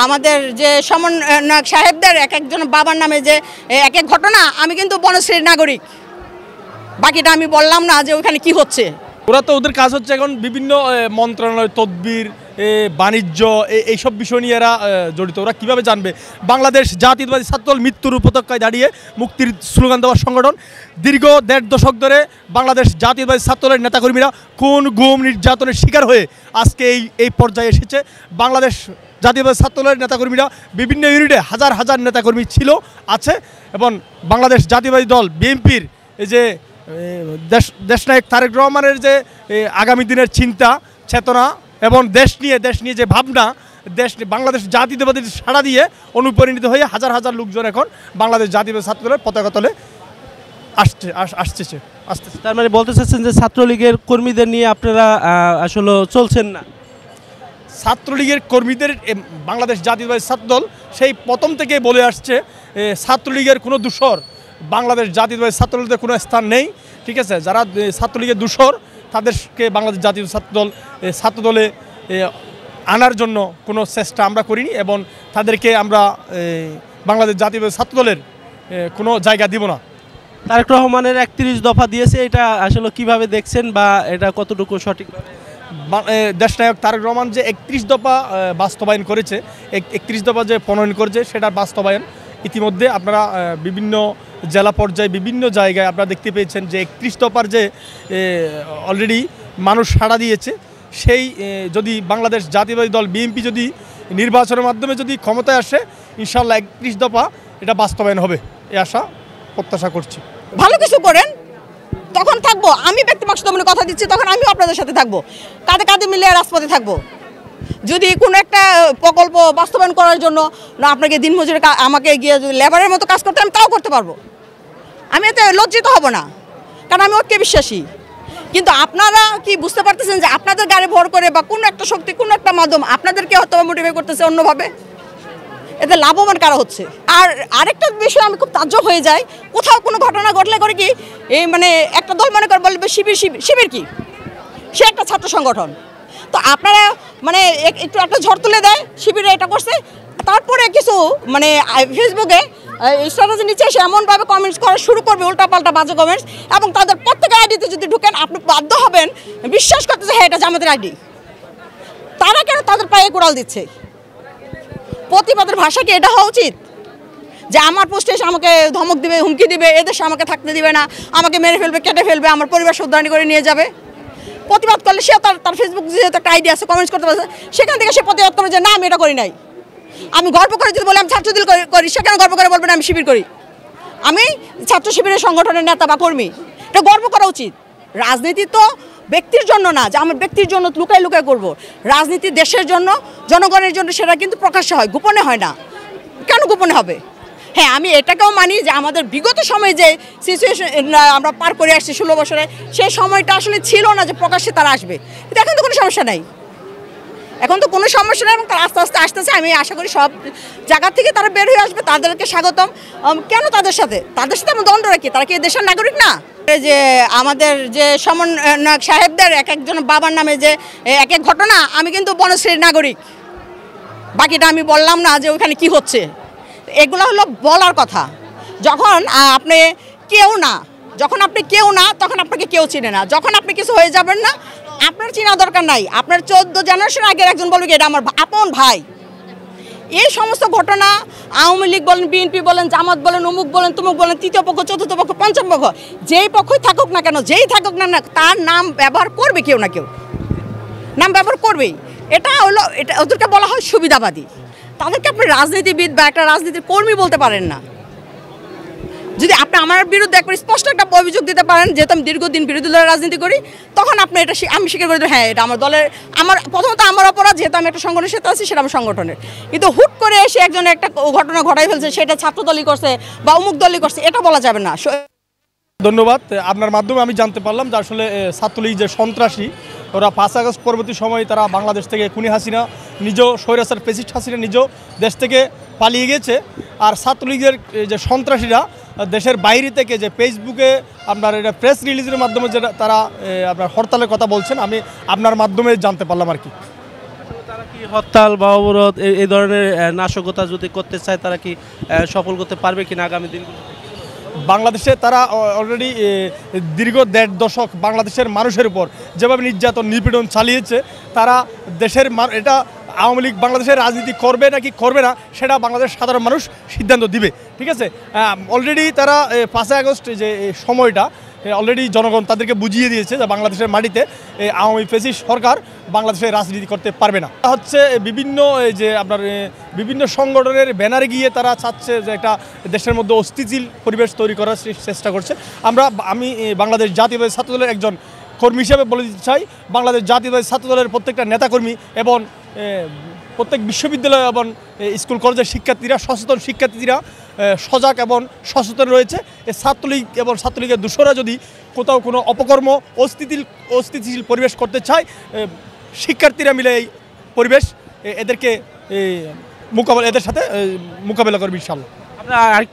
আমাদের যে সমন্বয়ক সাহেবদের এক একজন বাবার নামে যে এক এক ঘটনা, আমি কিন্তু বনশ্রীর নাগরিক, বাকিটা আমি বললাম না যে ওখানে কি হচ্ছে। ওরা তো ওদের কাজ হচ্ছে এখন বিভিন্ন মন্ত্রণালয়, তদবির, বাণিজ্য, এইসব বিষয় নিয়ে এরা জড়িত। ওরা কীভাবে জানবে? বাংলাদেশ জাতীয়তাবাদী ছাত্রদল মৃত্যুর উপত্যকায় দাঁড়িয়ে মুক্তির স্লোগান দেওয়ার সংগঠন। দীর্ঘ ১.৫ দশক ধরে বাংলাদেশ জাতীয়তাবাদী ছাত্রদলের নেতাকর্মীরা খুন, গুম, নির্যাতনের শিকার হয়ে আজকে এই পর্যায়ে এসেছে। বাংলাদেশ জাতীয়তাবাদী ছাত্রদলের নেতাকর্মীরা বিভিন্ন ইউনিটে হাজার হাজার নেতাকর্মী ছিল, আছে, এবং বাংলাদেশ জাতীয়তাবাদী দল বিএনপির এই যে দেশনায়ক তারেক রহমানের যে আগামী দিনের চিন্তা চেতনা এবং দেশ নিয়ে যে ভাবনা, বাংলাদেশ জাতীয়তাবাদীর সাড়া দিয়ে অনুপ্রাণিত হয়ে হাজার হাজার লোকজন এখন বাংলাদেশ জাতীয়তাবাদী ছাত্রদলের পতাকা তলে আসতেছে। তার মানে বলতে চাচ্ছেন যে ছাত্রলীগের কর্মীদের নিয়ে আপনারা আসলে চলছেন না? ছাত্রলীগের কর্মীদের বাংলাদেশ জাতীয়তাবাদী ছাত্রদল সেই প্রথম থেকে বলে আসছে, ছাত্রলীগের কোনো দূষর বাংলাদেশ জাতীয়তাবাদী ছাত্রদলের কোনো স্থান নেই। ঠিক আছে, যারা ছাত্রলীগের দূষর তাদেরকে বাংলাদেশ জাতীয় ছাত্রদলে আনার জন্য কোনো চেষ্টা আমরা করিনি এবং তাদেরকে আমরা বাংলাদেশ জাতীয়তাবাদী ছাত্রদলের কোনো জায়গা দিব না। তারেক রহমানের ৩১ দফা দিয়েছে, এটা আসলে কিভাবে দেখছেন বা এটা কতটুকু সঠিকভাবে? দেশনায়ক তারেক রহমান যে ৩১ দফা বাস্তবায়ন করেছে, ৩১ দফা যে প্রণয়ন করেছে সেটার বাস্তবায়ন ইতিমধ্যে আপনারা বিভিন্ন জেলা পর্যায়ে বিভিন্ন জায়গায় আপনারা দেখতে পেয়েছেন যে ৩১ দফার যে অলরেডি মানুষ সাড়া দিয়েছে। সেই যদি বাংলাদেশ জাতীয়তাবাদী দল বিএনপি যদি নির্বাচনের মাধ্যমে যদি ক্ষমতায় আসে, ইনশাল্লাহ ৩১ দফা এটা বাস্তবায়ন হবে, এই আশা প্রত্যাশা করছি। ভালো কিছু করেন, তখন থাকবো। আমি ব্যক্তিগত মনে কথা দিচ্ছি, তখন আমিও আপনাদের সাথে থাকবো, কাঁধে কাঁধে মিলে রাজপথে থাকবো। যদি কোনো একটা প্রকল্প বাস্তবায়ন করার জন্য না আপনাকে দিনমজুরি আমাকে গিয়ে যদি লেবারের মতো কাজ করতে, আমি তাও করতে পারবো। আমি এতে লজ্জিত হব না, কারণ আমি ঐক্যে বিশ্বাসী। কিন্তু আপনারা কি বুঝতে পারতেছেন যে আপনাদের গাড়ি ভর করে বা কোনো একটা শক্তি, কোনো একটা মাধ্যম আপনাদেরকে হয়তো মোটিভেট করতেছে অন্যভাবে? এতে লাভবান কারা হচ্ছে? আর আরেকটা বিষয় আমি খুব তাজ্জব হয়ে যাই, কোথাও কোনো ঘটনা ঘটলে করে কি এই মানে একটা দল মনে করে বলবে শিবির কি, সে একটা ছাত্র সংগঠন। তো আপনারা মানে একটু একটা ঝড় তুলে দেয়, শিবিরে এটা করছে, তারপরে কিছু মানে ফেসবুকে স্ট্যাটাসের নিচে এসে এমনভাবে কমেন্টস করা শুরু করবে, উল্টাপাল্টা বাজে কমেন্টস, এবং তাদের প্রত্যেকের আইডিতে যদি ঢুকেন আপনি বাধ্য হবেন বিশ্বাস করতে যে হ্যাঁ এটা জামাতের আইডি। তারা কেন তাদের পায়ে কোড়াল দিচ্ছে? প্রতিবাদের ভাষা কি এটা হওয়া উচিত যে আমার পোস্টে এসে আমাকে ধমক দিবে, হুমকি দিবে, এদেশে আমাকে থাকতে দিবে না, আমাকে মেরে ফেলবে, কেটে ফেলবে, আমার পরিবার উদ্ধারণী করে নিয়ে যাবে? প্রতিবাদ করলে সে তার ফেসবুক যেহেতু একটা আইডি আছে, কমেন্টস করতে পারছে, সেখান থেকে সে প্রতিবাদ করে যে না আমি এটা করি নাই। আমি গর্ব করে যদি বলি আমি ছাত্রদল করি, সেখানে গর্ব করে বলবেন আমি শিবির করি, আমি ছাত্র শিবিরের সংগঠনের নেতা বা কর্মী। এটা গর্ব করা উচিত। রাজনীতি তো ব্যক্তির জন্য না যে আমার ব্যক্তির জন্য লুকায় লুকায় করবো। রাজনীতি দেশের জন্য, জনগণের জন্য, সেটা কিন্তু প্রকাশ্যে হয়, গোপনে হয় না। কেন গোপনে হবে? হ্যাঁ, আমি এটাকেও মানি যে আমাদের বিগত সময়ে যে সিচুয়েশন আমরা পার করে আসছি 16 বছরে, সেই সময়টা আসলে ছিল না যে প্রকাশ্যে তারা আসবে। কিন্তু এখন তো কোনো সমস্যা নাই, এখন তো কোনো সমস্যা নেই এবং তারা আস্তে আস্তে আসতেছে। আমি আশা করি সব জায়গা থেকে তারা বের হয়ে আসবে, তাদেরকে স্বাগতম। কেন তাদের সাথে আমরা দ্বন্দ্ব রাখি? তারা কি দেশের নাগরিক না? যে আমাদের যে সমন্বয়ক সাহেবদের এক একজন বাবার নামে যে এক এক ঘটনা, আমি কিন্তু বনশ্রীর নাগরিক, বাকিটা আমি বললাম না যে ওইখানে কি হচ্ছে। এগুলো হলো বলার কথা। যখন আপনি কেউ না তখন আপনাকে কেউ চিনে না। যখন আপনি কিছু হয়ে যাবেন না, আপনার চেনা দরকার নাই। আপনার 14 জেনারেশন আগের একজন বলবে এটা আমার আপন ভাই। এই সমস্ত ঘটনা আওয়ামী লীগ বলেন, বিএনপি বলেন, জামাত বলেন, অমুক বলেন, তুমুক বলেন, তৃতীয় পক্ষ, চতুর্থ পক্ষ, পঞ্চম পক্ষ, যেই পক্ষই থাকুক না কেন, যেই থাকুক না তার নাম ব্যবহার করবে, কেউ না কেউ নাম ব্যবহার করবেই। এটা হলো, এটা ওদেরকে বলা হয় সুবিধাবাদী। তাদেরকে আপনি রাজনীতিবিদ বা একটা রাজনীতির কর্মী বলতে পারেন না। যদি আপনি আমার বিরুদ্ধে একবার স্পষ্ট একটা অভিযোগ দিতে পারেন, যেহেতু আমি দীর্ঘদিন বিরোধী দলের রাজনীতি করি, তখন আপনি এটা আমি স্বীকার করি হ্যাঁ এটা আমার দলের, আমার প্রথমত আমার অপরাধ, যেহেতু আমি একটা সংগঠনের সাথে আছি, সেটা আমার সংগঠনের। কিন্তু হুট করে এসে একজন একটা ঘটনা ঘটাই ফেলছে, সেটা ছাত্রদলই করছে বা অমুক দলই করছে, এটা বলা যাবে না। ধন্যবাদ। আপনার মাধ্যমে আমি জানতে পারলাম যে আসলে ছাত্রলীগ যে সন্ত্রাসী, ওরা 5 আগস্ট পরবর্তী সময় তারা বাংলাদেশ থেকে খুনি হাসিনা, নিজ স্বৈরাচার ফ্যাসিস্ট হাসিনা নিজ দেশ থেকে পালিয়ে গেছে। আর ছাত্রলীগের যে সন্ত্রাসীরা দেশের বাইরে থেকে যে ফেসবুকে আপনার এটা প্রেস রিলিজের মাধ্যমে যেটা তারা আপনার হরতালের কথা বলছেন, আমি আপনার মাধ্যমে জানতে পারলাম আর কি। কি হরতাল বা অবরোধ এই ধরনের নাশকতা যদি করতে চায় তারা কি সফল করতে পারবে কিনা আগামী দিনগুলো? বাংলাদেশে তারা অলরেডি দীর্ঘ ১.৫ দশক বাংলাদেশের মানুষের উপর যেভাবে নির্যাতন নিপীড়ন চালিয়েছে, তারা দেশের এটা আওয়ামী লীগ বাংলাদেশের রাজনীতি করবে নাকি করবে না সেটা বাংলাদেশ সাধারণ মানুষ সিদ্ধান্ত দিবে। ঠিক আছে, অলরেডি তারা ৫ আগস্ট যে সময়টা অলরেডি জনগণ তাদেরকে বুঝিয়ে দিয়েছে যে বাংলাদেশের মাটিতে আওয়ামী ফ্যাসিস্ট সরকার বাংলাদেশে রাজনীতি করতে পারবে না। হচ্ছে বিভিন্ন যে আপনার বিভিন্ন সংগঠনের ব্যানারে গিয়ে তারা চাচ্ছে যে একটা দেশের মধ্যে অস্থিতিশীল পরিবেশ তৈরি করার চেষ্টা করছে। আমি বাংলাদেশ জাতীয়তাবাদী ছাত্রদলের একজন কর্মী হিসেবে বলে দিতে চাই, বাংলাদেশ জাতীয়তাবাদী ছাত্রদলের প্রত্যেকটা নেতাকর্মী এবং প্রত্যেক বিশ্ববিদ্যালয় এবং স্কুল কলেজের শিক্ষার্থীরা, সচেতন শিক্ষার্থীরা সজাগ এবং সচেতন রয়েছে। এই ছাত্রলীগ এবং ছাত্রলীগের দোসররা যদি কোথাও কোনো অপকর্ম অস্থিতিশীল পরিবেশ করতে চায়, শিক্ষার্থীরা মিলে এই পরিবেশ এদের সাথে মোকাবেলা করবে ইনশাআল্লাহ। আমরা